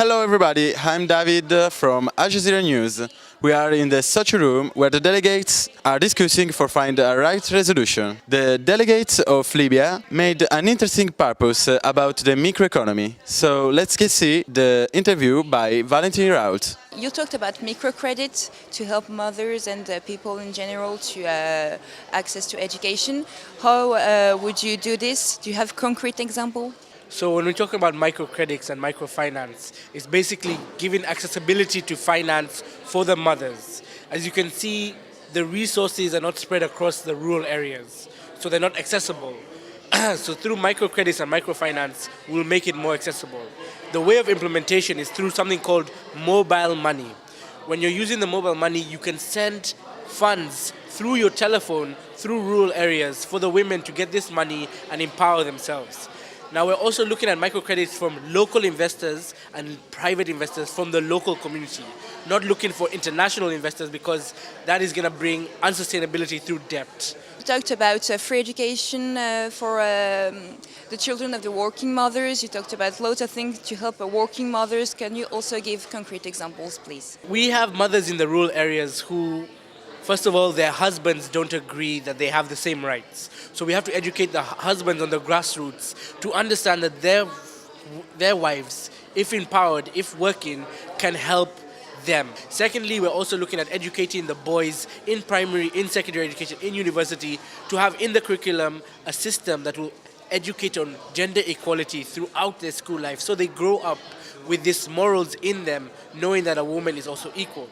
Hello everybody, I'm David from Al Jazeera News. We are in the Sochum room where the delegates are discussing for find a right resolution. The delegates of Libya made an interesting purpose about the microeconomy. So let's get see the interview by Valentin Raut. You talked about microcredit to help mothers and people in general to access to education. How would you do this? Do you have concrete example? So when we talk about microcredits and microfinance, it's basically giving accessibility to finance for the mothers. As you can see, the resources are not spread across the rural areas, so they're not accessible. So through microcredits and microfinance, we'll make it more accessible. The way of implementation is through something called mobile money. When you're using the mobile money, you can send funds through your telephone, through rural areas, for the women to get this money and empower themselves. Now we're also looking at microcredits from local investors and private investors from the local community, not looking for international investors because that is going to bring unsustainability through debt. You talked about free education for the children of the working mothers. You talked about loads of things to help working mothers. Can you also give concrete examples, please? We have mothers in the rural areas who, first of all, their husbands don't agree that they have the same rights. So we have to educate the husbands on the grassroots to understand that their wives, if empowered, if working, can help them. Secondly, we're also looking at educating the boys in primary, in secondary education, in university, to have in the curriculum a system that will educate on gender equality throughout their school life, so they grow up with these morals in them, knowing that a woman is also equal.